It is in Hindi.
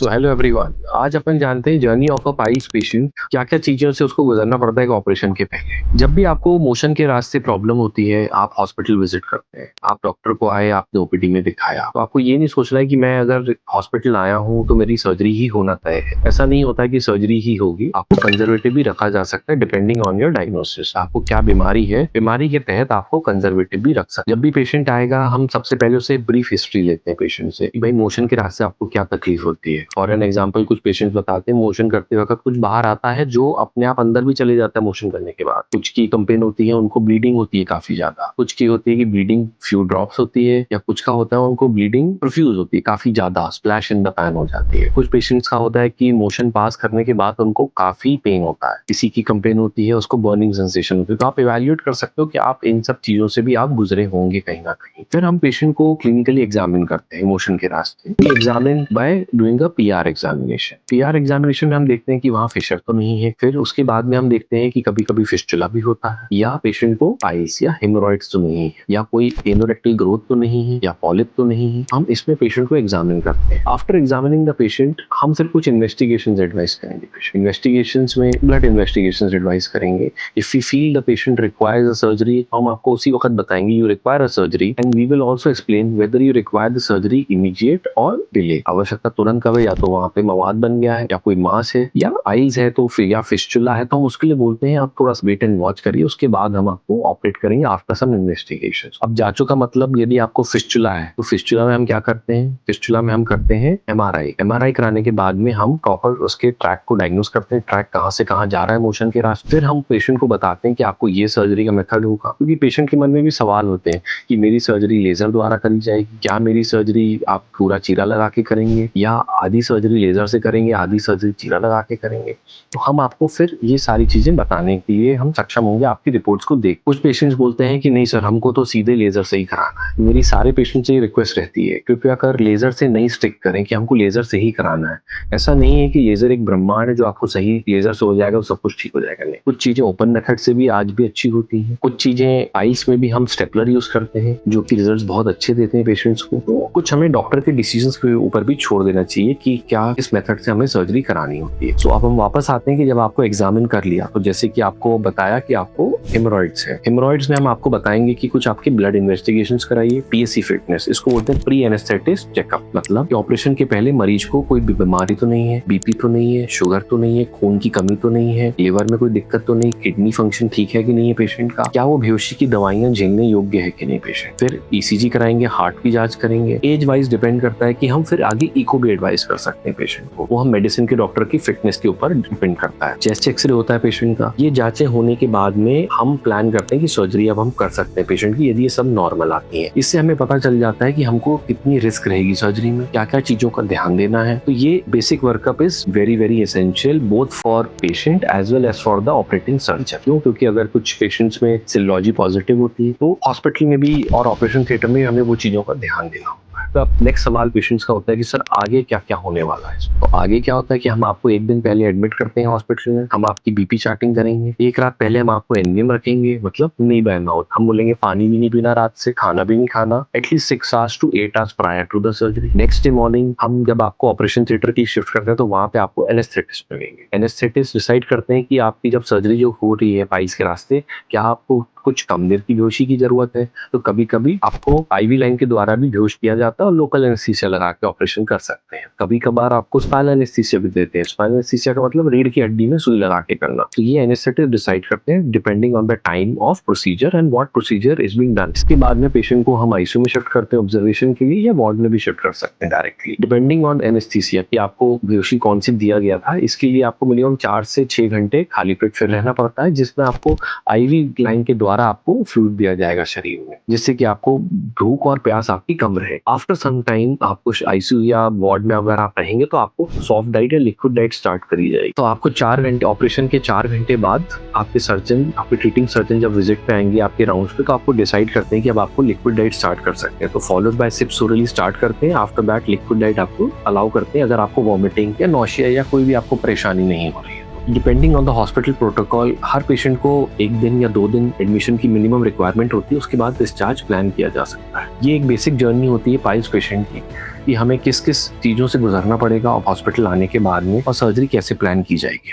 सो हेलो एवरीवन, आज अपन जानते हैं journey of a piles patient, क्या क्या चीजों से उसको गुजरना पड़ता है ऑपरेशन के पहले। जब भी आपको मोशन के रास्ते प्रॉब्लम होती है, आप हॉस्पिटल विजिट करते हैं, आप डॉक्टर को आए, आपने ओपीडी में दिखाया, तो आपको ये नहीं सोचना है कि मैं अगर हॉस्पिटल आया हूँ तो मेरी सर्जरी ही होना तय है। ऐसा नहीं होता है कि सर्जरी ही होगी, आपको कंजर्वेटिव भी रखा जा सकता है डिपेंडिंग ऑन योर डायग्नोसिस। आपको क्या बीमारी है, बीमारी के तहत आपको कंजर्वेटिव भी रख सकते हैं। जब भी पेशेंट आएगा, हम सबसे पहले उसे ब्रीफ हिस्ट्री लेते हैं पेशेंट से, भाई मोशन के रास्ते आपको क्या तकलीफ होती है। फॉर एन एग्जांपल, कुछ पेशेंट्स बताते हैं मोशन करते वक्त कुछ बाहर आता है जो अपने आप अंदर भी चले जाता है मोशन करने के बाद। कुछ की कंपेन होती है, उनको ब्लीडिंग होती है काफी ज्यादा। कुछ की होती है कि ब्लीडिंग फ्यू ड्रॉप्स होती है, या कुछ का होता है उनको ब्लीडिंग प्रोफ्यूज होती है, काफी ज्यादा स्प्लैश इन द पैन हो जाती है। कुछ पेशेंट्स का होता है कि मोशन पास करने के बाद उनको काफी पेन होता है। किसी की कंपेन होती है, उसको बर्निंग सेंसेशन होती है। तो आप इवैल्यूएट कर सकते हो कि आप इन सब चीजों से भी आप गुजरे होंगे कहीं ना कहीं। फिर हम पेशेंट को क्लिनिकली एग्जामिन करते हैं मोशन के रास्ते। Examine by doing a PR examination. PR examination में हम देखते हैं कि वहाँ फिशर तो नहीं है। फिर उसके बाद में हम देखते हैं कि कभी कभी फिस्टुला भी होता है, या पेशेंट को पाइल्स या हेमोरॉइड्स तो नहीं है, या कोई एनोरेक्टल ग्रोथ तो नहीं है, या पॉलिप तो नहीं है। हम इसमें पेशेंट को एग्जामिन करते हैं। आफ्टर एग्जामिनिंग द पेशेंट, हम फिर कुछ इन्वेस्टिगेशंस एडवाइस करेंगे। इन्वेस्टिगेशंस में ब्लड इन्वेस्टिगेशंस एडवाइस करेंगे। If we feel the patient requires a surgery, हम आपको उसी वक्त बताएंगे you require a surgery, and we will also explain whether you require the surgery immediate और डिले। आवश्यकता तुरंत कब है, या तो वहाँ पे मवाद बन गया है, या कोई मास है, या आइज है, तो फिर या फिस्टुला है, तो हम उसके लिए बोलते हैं आप थोड़ा सा वेट एंड वॉच करिए, उसके बाद हम आपको ऑपरेट करेंगे आफ्टर सम इन्वेस्टिगेशन। अब जांचों का मतलब, यदि आपको फिस्टुला है तो फिस्टुला में हम क्या करते हैं, फिस्टुला में हम करते हैं एमआरआई। एमआरआई कराने के बाद में हम प्रॉपर उसके ट्रैक को डायग्नोस करते हैं, ट्रैक कहाँ से कहाँ जा रहा है मोशन के रास्ते। फिर हम पेशेंट को बताते हैं कि आपको ये सर्जरी का मेथड होगा, क्योंकि पेशेंट के मन में भी सवाल होते हैं कि मेरी सर्जरी लेजर द्वारा करी जाएगी, क्या मेरी सर्जरी आप पूरा चीरा लगा के करेंगे, या आधी सर्जरी लेजर से करेंगे, आधी सर्जरी चीरा लगा के करेंगे। तो हम आपको फिर ये सारी चीजें बताने के लिए हम सक्षम होंगे आपकी रिपोर्ट्स को देख। कुछ पेशेंट्स बोलते हैं कि नहीं सर, हमको तो सीधे लेजर से ही कराना है। मेरी सारे पेशेंट से ये रिक्वेस्ट रहती है, कृपया कर लेजर से नहीं स्टिक करें कि हमको लेजर से ही कराना है। ऐसा नहीं है कि लेजर एक ब्रह्मांड है जो आपको सही लेजर से हो जाएगा तो सब कुछ ठीक हो जाएगा। नहीं, कुछ चीजें ओपन मेथड से भी आज भी अच्छी होती है। कुछ चीजें आइस में भी हम स्टेपलर यूज करते हैं जो कि रिजल्ट बहुत अच्छे देते हैं पेशेंट्स को। तो कुछ हमें डॉक्टर के डिसीजंस के ऊपर भी छोड़ देना चाहिए कि क्या इस मेथड से हमें सर्जरी करानी होती है। तो अब हम वापस आते हैं कि जब आपको एग्जामिन कर लिया, तो जैसे कि आपको बताया कि आपको हेमोरॉइड्स है। हेमोरॉइड्स में हम आपको बताएंगे कि कुछ आपके ब्लड इन्वेस्टिगेशंस कराइए। पीएससी फिटनेस, इसको बोलते हैं प्री एनेस्थेटिक चेकअप। मतलब कि ऑपरेशन के पहले मरीज को कोई बीमारी तो नहीं है, बीपी तो नहीं है, शुगर तो नहीं है, खून की कमी तो नहीं है, लिवर में कोई दिक्कत तो नहीं, किडनी फंक्शन ठीक है कि नहीं है पेशेंट का, क्या वो बेहोशी की दवाइयां झेलने योग्य है कि नहीं पेशेंट। फिर ईसीजी कराएंगे, हार्ट की जांच करेंगे। एज वाइज डिपेंड करता है कि हम फिर आगे इको भी एडवाइस कर सकते हैं पेशेंट को। वो हम मेडिसिन के डॉक्टर की फिटनेस के ऊपर डिपेंड करता है। चेस्ट एक्सरे होता है पेशेंट का। ये जांचें होने के बाद में हम प्लान करते हैं कि सर्जरी अब हम कर सकते हैं पेशेंट की, यदि ये सब नॉर्मल आती है। इससे हमें पता चल जाता है कि हमको कितनी रिस्क रहेगी सर्जरी में, क्या क्या चीजों का ध्यान देना है। तो ये basic workup is very very essential both for patient as well as for the operating surgeon. क्यों? क्योंकि अगर कुछ पेशेंट्स में सिरोलॉजी पॉजिटिव होती है तो हॉस्पिटल में भी और ऑपरेशन थिएटर में हमें वो चीजों का ध्यान देना होता है। तो अब नेक्स्ट सवाल पेशेंट्स का होता है कि सर आगे क्या क्या होने वाला है। तो आगे क्या होता है कि हम आपको एक दिन पहले एडमिट करते हैं हॉस्पिटल में। हम आपकी बीपी चार्टिंग करेंगे। एक रात पहले हम आपको एनवीएम रखेंगे, मतलब नहीं बहना हो। हम बोलेंगे पानी भी नहीं पीना रात से, खाना भी नहीं खाना, at least 6 hours to 8 hours prior to the surgery. Next day morning हम जब आपको ऑपरेशन थिएटर की शिफ्ट करते हैं तो वहां पे आपको एनेस्थेटिस्ट मिलेंगे। एनेस्थेटिस्ट डिसाइड करते हैं कि आपकी जब सर्जरी जो हो रही है पाइल्स के रास्ते, क्या आपको कुछ कम देर की बेहोशी की जरूरत है। तो कभी कभी आपको आईवी लाइन के द्वारा भी बेहोश किया जाता है और लोकल एनेस्थीसिया लगा के ऑपरेशन कर सकते हैं। कभी कभार आपको स्पाइनल एनेस्थीसिया भी देते हैं। स्पाइनल एनेस्थीसिया का मतलब रीढ़ की हड्डी में सुई लगा के करना। तो ये एनेस्थेटिस्ट डिसाइड करते हैं depending on the time of procedure and what procedure is being done. इसके बाद में पेशेंट को हम आईसीयू में शिफ्ट करते हैं ऑब्जर्वेशन के लिए, या वार्ड में भी शिफ्ट कर सकते हैं डायरेक्टली, डिपेंडिंग ऑन एनेस्थीसिया कि आपको बेहोशी कौन सी दिया गया था। इसके लिए आपको मिनिमम 4 से 6 घंटे खाली पेट फिर रहना पड़ता है, जिसमें आपको आईवी लाइन के द्वारा आपको फ्लूइड दिया जाएगा शरीर में, जिससे कि आपको भूख और प्यास आपकी कम रहे। आफ्टर सम टाइम आपको आईसीयू या वार्ड में अगर आप रहेंगे तो आपको सॉफ्ट डाइट या लिक्विड डाइट स्टार्ट करी जाएगी। तो आपको 4 घंटे, ऑपरेशन के 4 घंटे बाद आपके सर्जन, आपके ट्रीटिंग सर्जन जब विजिट पे आएंगे आपके राउंड्स पे, तो आपको डिसाइड करते हैं कि अब आपको लिक्विड डाइट स्टार्ट कर सकते हैं। तो followed by sips orally start करते हैं। आफ्टर दैट लिक्विड डाइट आपको अलाउ करते हैं अगर आपको वॉमिटिंग या नॉशिया या कोई भी आपको परेशानी नहीं हो रही है। Depending on the hospital protocol, her patient को 1 दिन या 2 दिन एडमिशन की मिनिमम रिक्वायरमेंट होती है, उसके बाद डिस्चार्ज प्लान किया जा सकता है। ये एक बेसिक जर्नी होती है पाइल्स पेशेंट की। कि हमें किस किस चीज़ों से गुजरना पड़ेगा हॉस्पिटल आने के बाद में और सर्जरी कैसे प्लान की जाएगी।